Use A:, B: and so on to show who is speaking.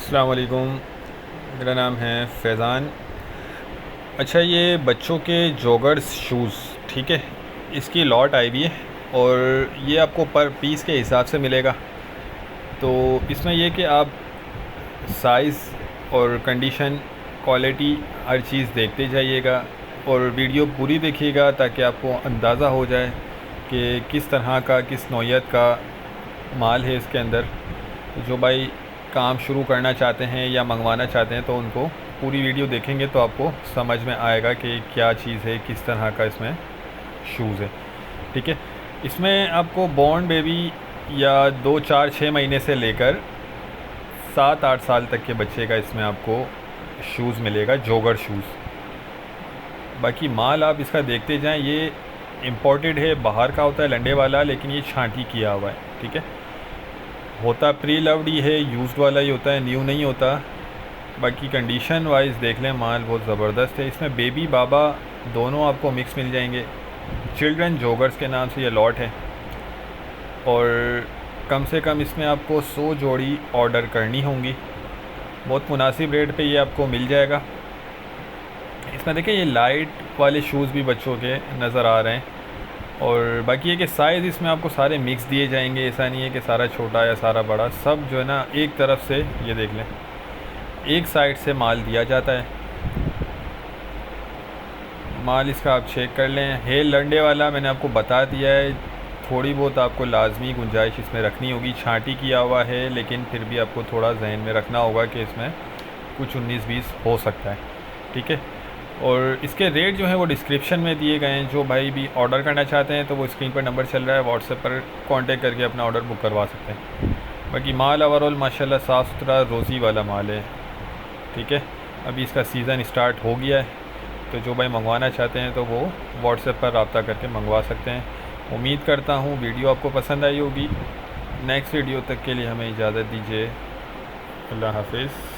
A: अस्सलाम वालेकुम। मेरा नाम है फैज़ान। अच्छा, ये बच्चों के जॉगर्स शूज़, ठीक है, इसकी लॉट आई हुई है और ये आपको पर पीस के हिसाब से मिलेगा। तो इसमें यह कि आप साइज़ और कंडीशन, क्वालिटी, हर चीज़ देखते जाइएगा और वीडियो पूरी देखिएगा ताकि आपको अंदाज़ा हो जाए कि किस तरह का, किस नौइयत का माल है इसके अंदर। तो जो भाई काम शुरू करना चाहते हैं या मंगवाना चाहते हैं तो उनको पूरी वीडियो देखेंगे तो आपको समझ में आएगा कि क्या चीज़ है, किस तरह का इसमें शूज़ है, ठीक है। इसमें आपको बॉर्न बेबी या 2 4 6 महीने से लेकर 7 8 साल तक के बच्चे का इसमें आपको शूज़ मिलेगा, जॉगर शूज़। बाकी माल आप इसका देखते जाएं, ये इम्पोर्टेड है, बाहर का होता है लंडे वाला, लेकिन ये छांटी किया हुआ है, ठीक है। होता प्री लव्ड ही है, यूज्ड वाला ही होता है, न्यू नहीं होता। बाकी कंडीशन वाइज देख लें, माल बहुत ज़बरदस्त है। इसमें बेबी बाबा दोनों आपको मिक्स मिल जाएंगे। चिल्ड्रन जॉगर्स के नाम से ये लॉट है और कम से कम इसमें आपको 100 जोड़ी ऑर्डर करनी होंगी। बहुत मुनासिब रेट पे ये आपको मिल जाएगा। इसमें देखिए ये लाइट वाले शूज़ भी बच्चों के नज़र आ रहे हैं और बाकी ये कि साइज़ इसमें आपको सारे मिक्स दिए जाएंगे। ऐसा नहीं है कि सारा छोटा या सारा बड़ा, सब जो है ना एक तरफ से, ये देख लें, एक साइड से माल दिया जाता है। माल इसका आप चेक कर लें। है लंडे वाला, मैंने आपको बता दिया है। थोड़ी बहुत आपको लाजमी गुंजाइश इसमें रखनी होगी। छांटी किया हुआ है लेकिन फिर भी आपको थोड़ा जहन में रखना होगा कि इसमें कुछ 19 20 हो सकता है, ठीक है। और इसके रेट जो हैं वो डिस्क्रिप्शन में दिए गए हैं। जो भाई भी ऑर्डर करना चाहते हैं तो वो स्क्रीन पर नंबर चल रहा है, व्हाट्सएप पर कांटेक्ट करके अपना ऑर्डर बुक करवा सकते हैं। बाकी माल ओवरऑल माशाल्लाह साफ़ सुथरा रोज़ी वाला माल है, ठीक है। अभी इसका सीज़न स्टार्ट हो गया है तो जो भाई मंगवाना चाहते हैं तो वो व्हाट्सएप पर रब्ता करके मंगवा सकते हैं। उम्मीद करता हूँ वीडियो आपको पसंद आई होगी। नेक्स्ट वीडियो तक के लिए हमें इजाज़त दीजिए। अल्लाह हाफिज़।